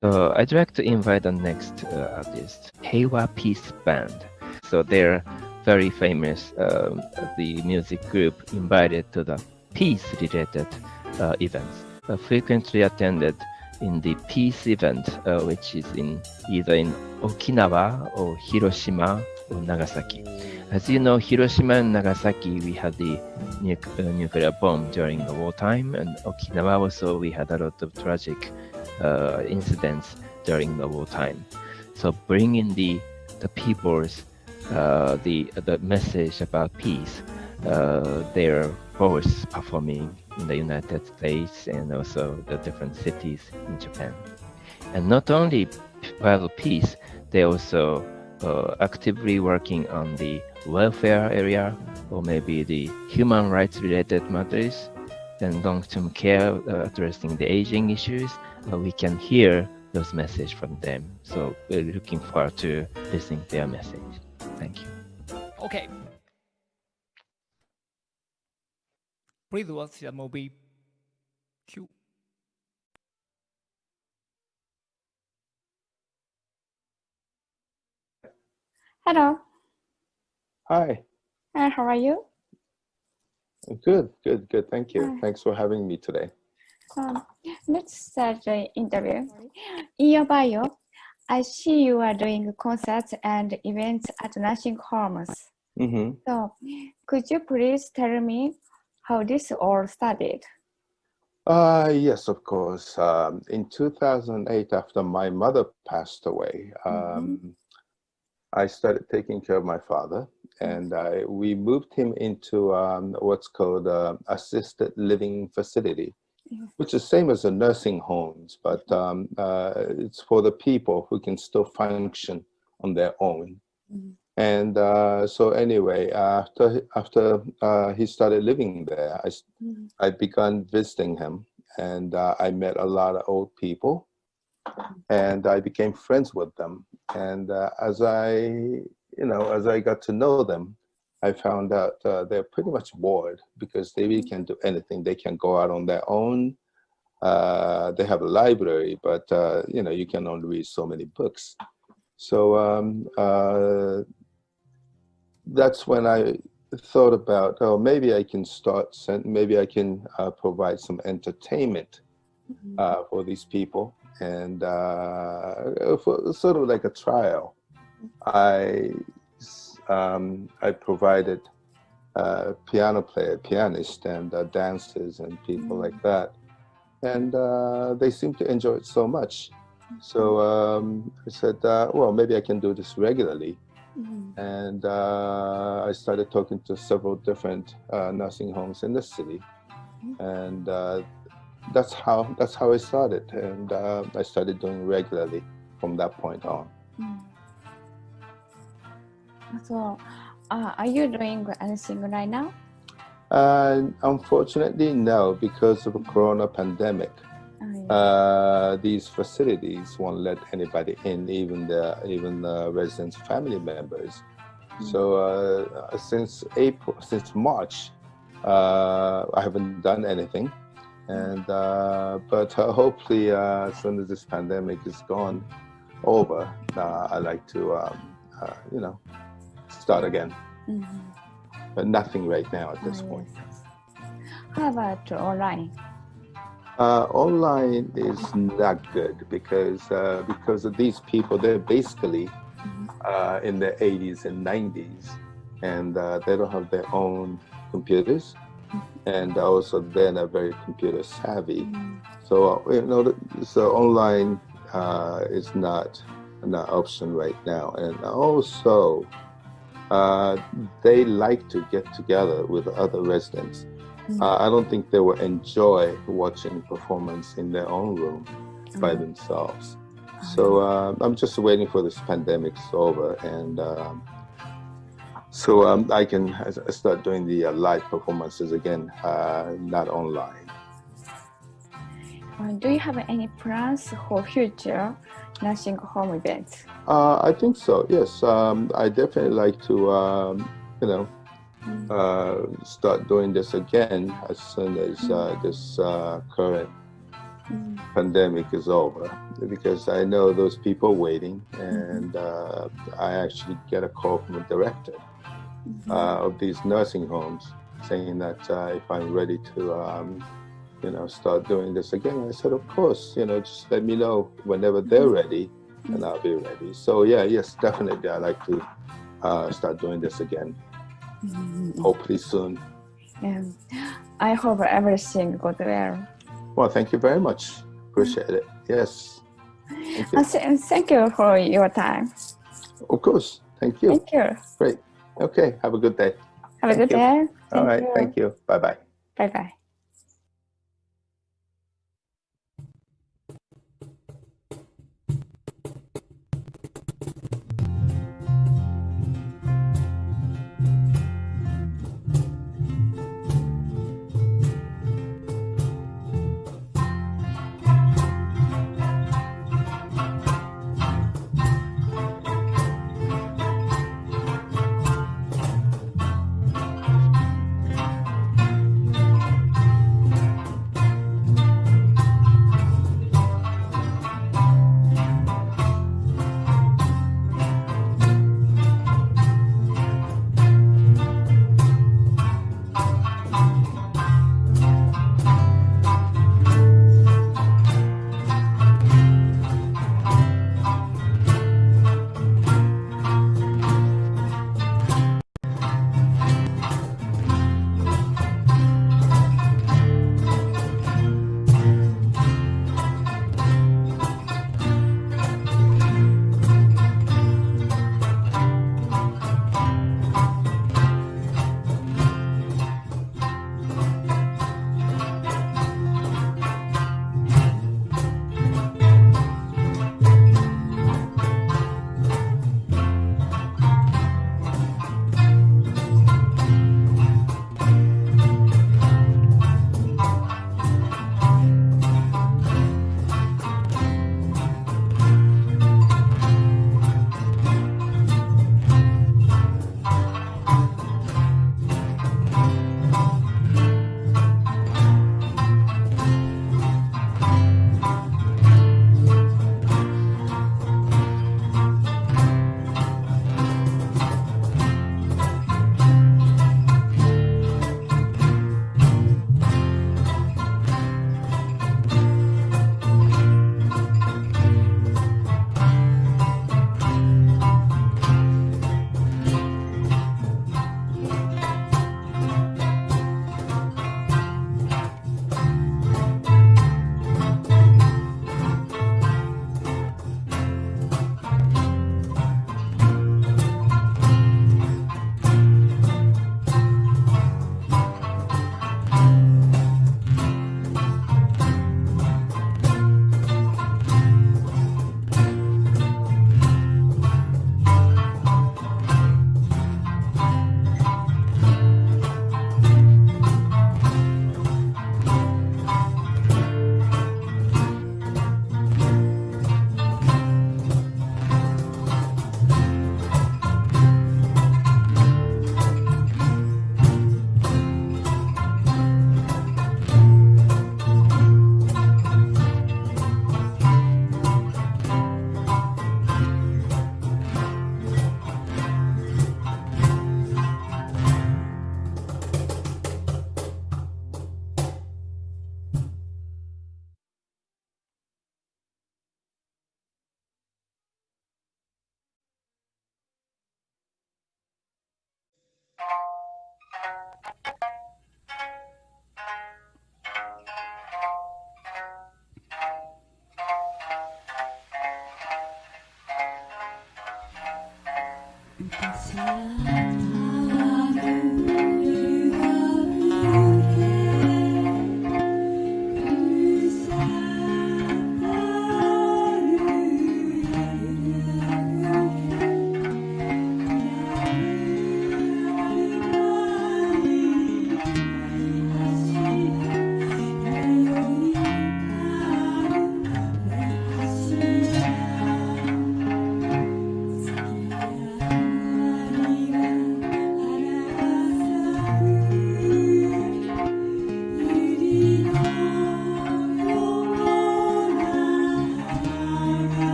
So I'd like to invite the next artist, Heiwa Peace Band. So they're very famous, the music group invited to the peace-related events. Frequently attended in the peace event, which is in either in Okinawa or Hiroshima or Nagasaki. As you know, Hiroshima and Nagasaki, we had the nuclear bomb during the wartime, and Okinawa also we had a lot of tragic incidents during the wartime. So bringing the people's the message about peace, they're both performing in the United States and also the different cities in Japan. And not only while peace, they also actively working on the welfare area or maybe the human rights related matters and long-term care addressing the aging issues. We can hear those messages from them. So we're looking forward to listening to their message. Thank you. Okay. Please watch the movie. Cue. Hello. Hi. Hi, how are you? Good. Thank you. Thanks for having me today. Let's start the interview. In your bio, I see you are doing concerts and events at nursing homes. Mm-hmm. So, could you please tell me how this all started? Yes, of course. In 2008, after my mother passed away, I started taking care of my father, and we moved him into what's called assisted living facility, which is same as the nursing homes, but it's for the people who can still function on their own. And so anyway, after he started living there, I began visiting him, and I met a lot of old people, and I became friends with them. And as I got to know them, I found out they're pretty much bored because they really can't do anything. They can go out on their own. They have a library, but you can only read so many books. So that's when I thought about, oh, maybe I can maybe I can provide some entertainment for these people, and for sort of like a trial, I provided pianist, and dancers and people like that, and they seem to enjoy it so much. So I said, well, maybe I can do this regularly. And I started talking to several different nursing homes in the city, and that's how I started, and I started doing regularly from that point on. So, are you doing anything right now? Unfortunately, no, because of the corona pandemic. These facilities won't let anybody in, even the residents' family members. So since March, I haven't done anything, and but hopefully as soon as this pandemic is gone over, I like to start again. But nothing right now at this point. How about online? Online is not good because of these people. They're basically in their 80s and 90s, and they don't have their own computers, and also they're not very computer savvy. So so online is not an option right now, and also they like to get together with other residents. I don't think they will enjoy watching performance in their own room by themselves. So I'm just waiting for this pandemic's over, and so I can start doing the live performances again, not online. Do you have any plans for future nursing home events? I think so, yes. I definitely like to, start doing this again as soon as this current pandemic is over, because I know those people waiting, and I actually get a call from a director of these nursing homes saying that if I'm ready to start doing this again. I said, of course, just let me know whenever they're ready, and I'll be ready. So yes, definitely I'd like to start doing this again, hopefully soon. I hope everything goes well. Well, thank you very much. Appreciate it. Yes. Thank you. Thank you for your time. Of course. Thank you. Thank you. Great. Okay. Have a good day. Have a good day. All right. Thank you. Bye-bye. Bye-bye.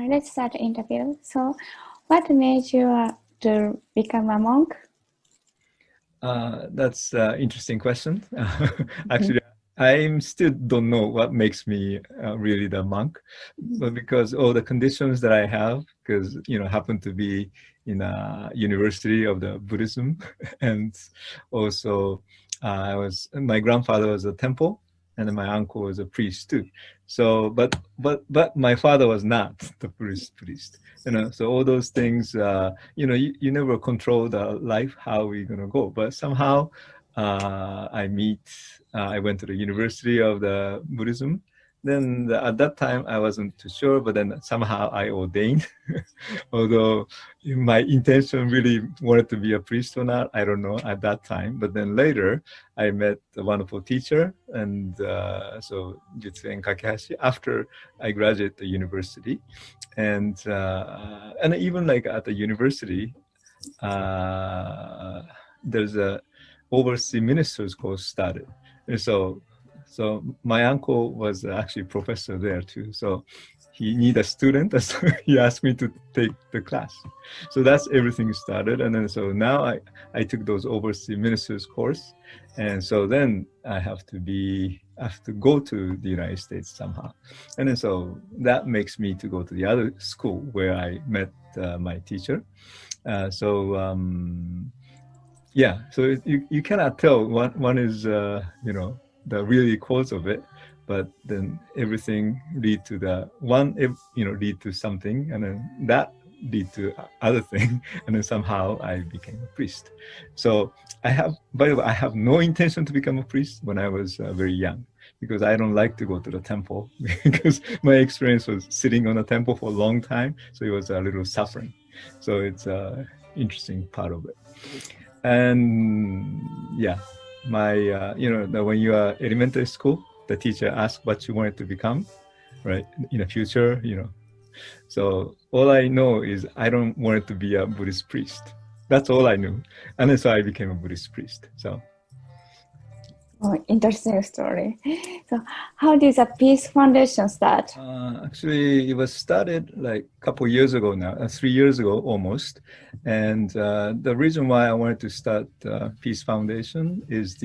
Let's start the interview. So, what made you to become a monk? That's an interesting question. Actually, I still don't know what makes me really the monk, but because all the conditions that I have, because happen to be in a university of the Buddhism, and also my grandfather was a temple, and then my uncle was a priest too. So, but my father was not the priest. So all those things, you never control the life, how we're gonna go. But somehow, I went to the University of the Buddhism. Then at that time, I wasn't too sure, but then somehow I ordained. Although my intention really wanted to be a priest or not, I don't know at that time. But then later, I met a wonderful teacher, and so Jitsuen Kakehashi, after I graduated the university. And even like at the university, there's a overseas ministers course started. And so my uncle was actually a professor there too. So he need a student, so he asked me to take the class. So that's everything started. And then so now I took those overseas ministers course. And so then I have to go to the United States somehow. And then so that makes me to go to the other school where I met my teacher. Yeah, so you cannot tell one is, you know, the really cause of it, but then everything lead to lead to something, and then that lead to other thing, and then somehow I became a priest. So by the way, I have no intention to become a priest when I was very young, because I don't like to go to the temple, because my experience was sitting on a temple for a long time, so it was a little suffering. So it's an interesting part of it. And yeah, when you are elementary school, the teacher asks what you wanted to become, right, in the future, you know. So all I know is I don't want it to be a Buddhist priest. That's all I knew. And then so I became a Buddhist priest. So. Oh, interesting story. So how did the Peace Foundation start? Actually, it was started like a couple years ago now, 3 years ago almost. And the reason why I wanted to start Peace Foundation is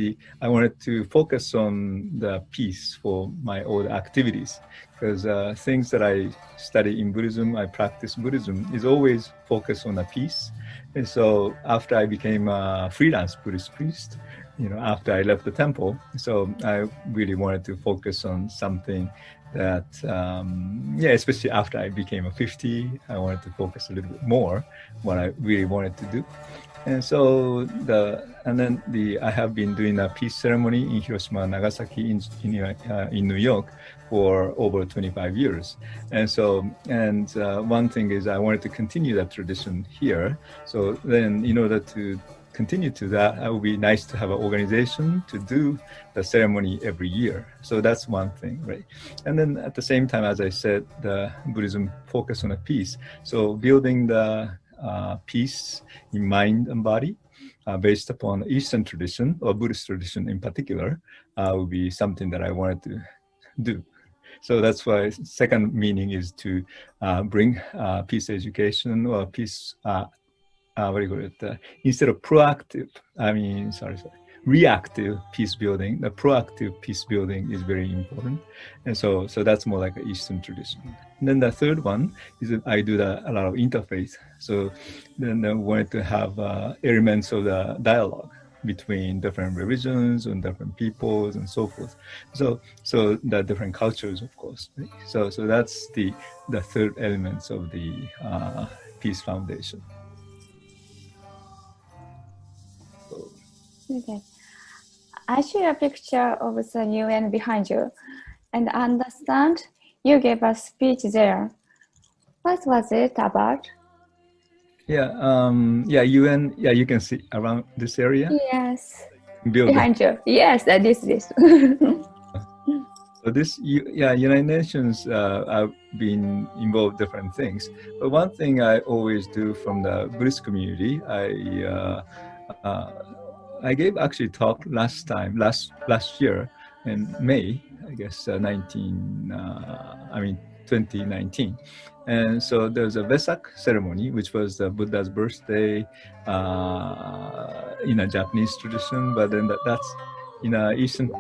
I wanted to focus on the peace for my old activities. Because things that I study in Buddhism, I practice Buddhism, is always focused on the peace. And so after I became a freelance Buddhist priest, you know, after I left the temple, so I really wanted to focus on something that, especially after I became a 50, I wanted to focus a little bit more what I really wanted to do. And so I have been doing a peace ceremony in Hiroshima and Nagasaki in New York for over 25 years. And so, one thing is I wanted to continue that tradition here. So then in order to continue to that, it would be nice to have an organization to do the ceremony every year. So that's one thing, right? And then at the same time, as I said, the Buddhism focus on the peace. So building the peace in mind and body based upon Eastern tradition or Buddhist tradition in particular would be something that I wanted to do. So that's why second meaning is to bring peace education or peace instead of reactive peace building, the proactive peace building is very important. And so that's more like an Eastern tradition. And then the third one is that I do a lot of interfaith. So then I wanted to have elements of the dialogue between different religions and different peoples and so forth. So the different cultures, of course. Right? So that's the third elements of the Peace Foundation. Okay. I see a picture of the UN behind you, and I understand you gave a speech there. What was it about? UN. Yeah, you can see around this area. Yes. Building. Behind you. Yes, this. So this, United Nations, I've been involved in different things. But one thing I always do from the Buddhist community, I gave actually talk last year in May, I guess 2019. And so there's a Vesak ceremony, which was the Buddha's birthday in a Japanese tradition, but then that's in a Eastern,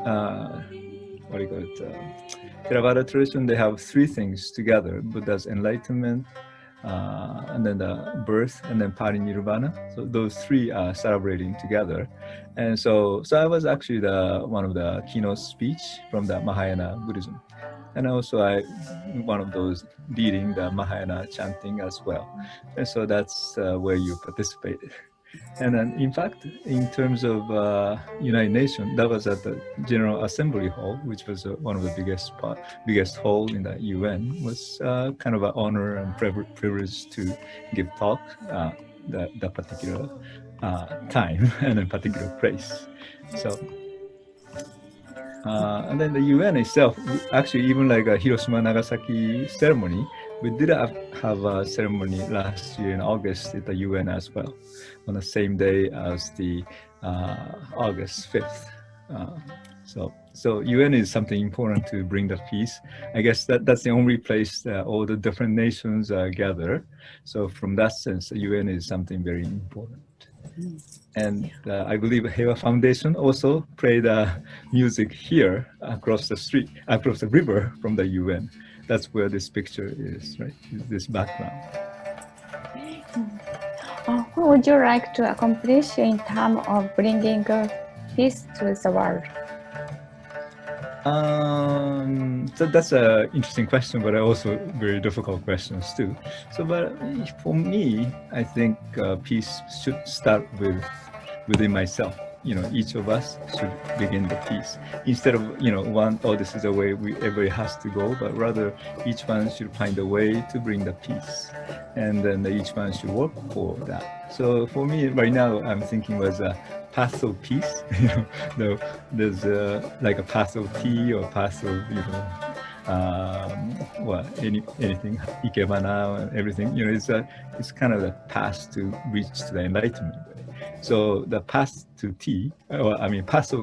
Theravada tradition, they have three things together: Buddha's enlightenment, and then the birth, and then parinirvana. So those three are celebrating together. And so I was actually one of the keynote speech from the Mahayana Buddhism. And also one of those leading the Mahayana chanting as well. And so that's where you participated. And then, in fact, in terms of United Nations, that was at the General Assembly Hall, which was one of the biggest hall in the UN. Was kind of an honor and privilege to give talk that particular time and a particular place. So. And then the UN itself, actually, even like a Hiroshima Nagasaki ceremony, we did have a ceremony last year in August at the UN as well, on the same day as the August 5th. So UN is something important to bring the peace. I guess that's the only place that all the different nations gather. So from that sense, the UN is something very important. And I believe Heiwa Foundation also played music here across the street, across the river from the UN. That's where this picture is, right? This background. What would you like to accomplish in terms of bringing peace to the world? So that's an interesting question, but also very difficult questions too. So, but for me, I think peace should start within myself. You know, each of us should begin the peace instead of this is the way everybody has to go, but rather each one should find a way to bring the peace, and then each one should work for that. So for me, right now, I'm thinking was a path of peace. There's like a path of tea or path of anything ikebana and everything. It's kind of the path to reach to the enlightenment. So the path to tea, path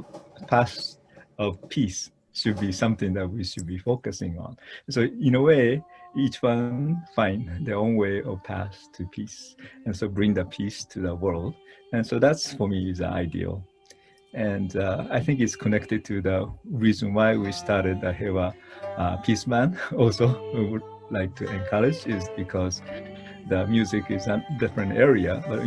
of peace should be something that we should be focusing on. So in a way, each one find their own way of path to peace, and so bring the peace to the world. And so that's for me is the ideal. And I think it's connected to the reason why we started the Heiwa Peace Band. Also, we would like to encourage is because the music is a different area, but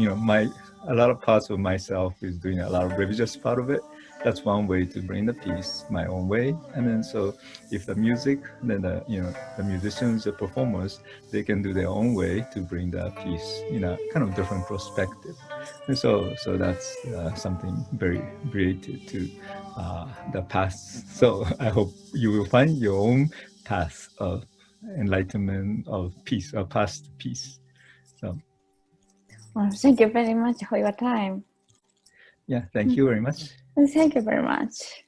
a lot of parts of myself is doing a lot of religious part of it. That's one way to bring the peace, my own way. And then so if the music, then the musicians, the performers, they can do their own way to bring the peace in a kind of different perspective. And so that's something very related to the past. So I hope you will find your own path of enlightenment, of peace, or path to peace. So Thank you very much for your time. yeah, thank you very much. Thank you very much.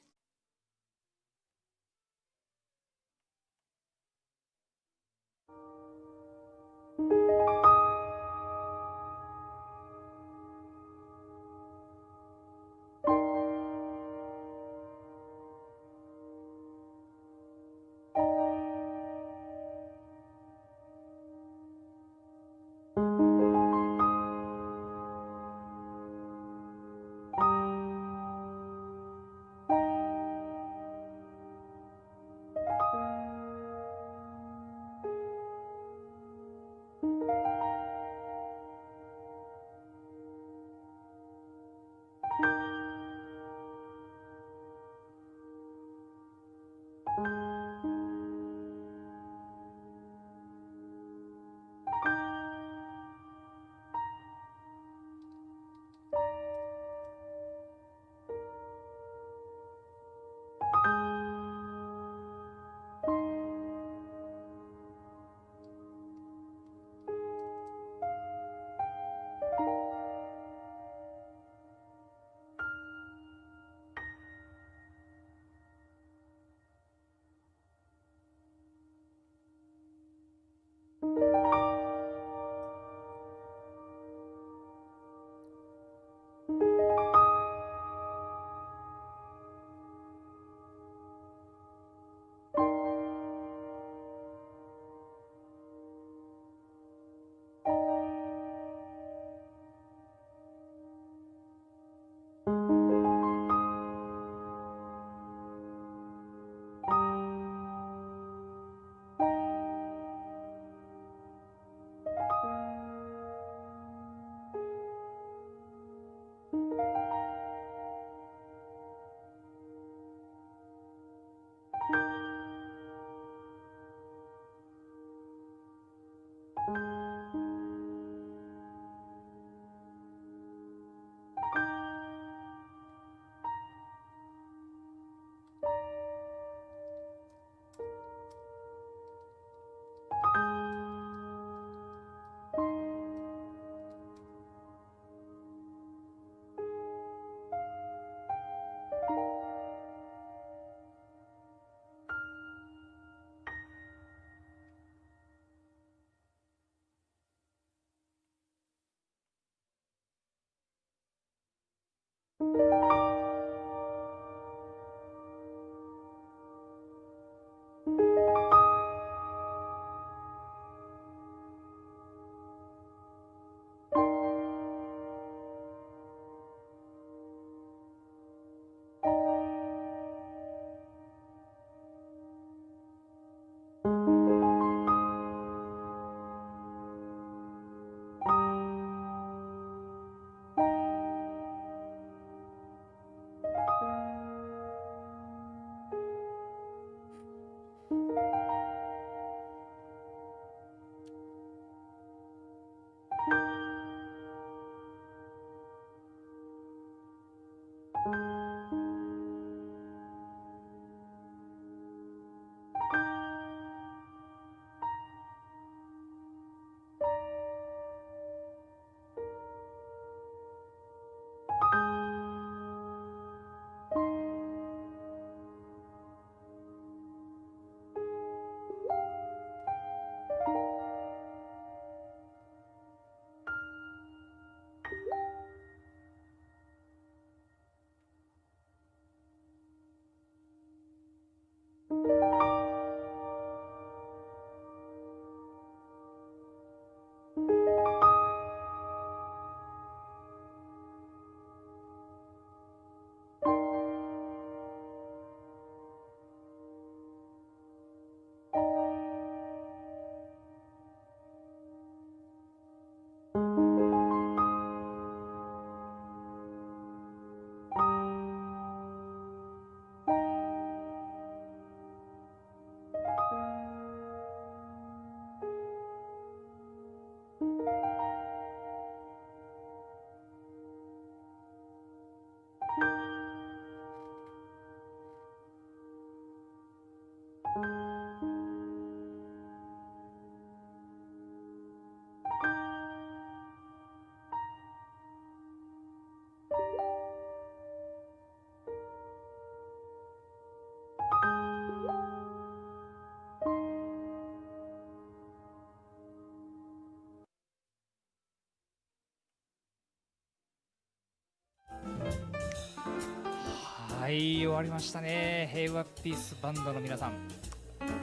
終わりましたね。平和ピースバンドの皆さん。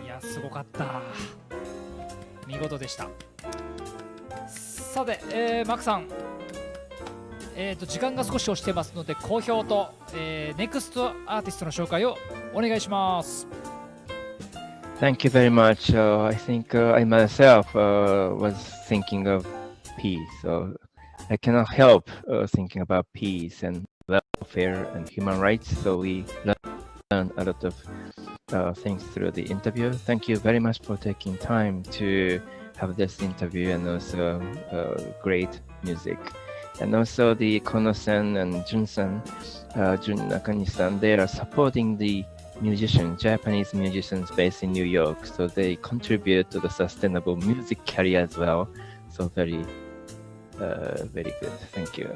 いや、すごかった。見事でした。さて、マークさん。時間が少し押してますので、好評と、ネクストアーティストの紹介をお願いします。Thank you very much. I think I myself was thinking of peace. So I cannot help thinking about peace and welfare and human rights. So we learned a lot of things through the interview. Thank you very much for taking time to have this interview and also great music. And also the Kono-san and Jun-san, Jun Nakani-san, they are supporting the Japanese musicians based in New York. So they contribute to the sustainable music career as well. So very good. Thank you.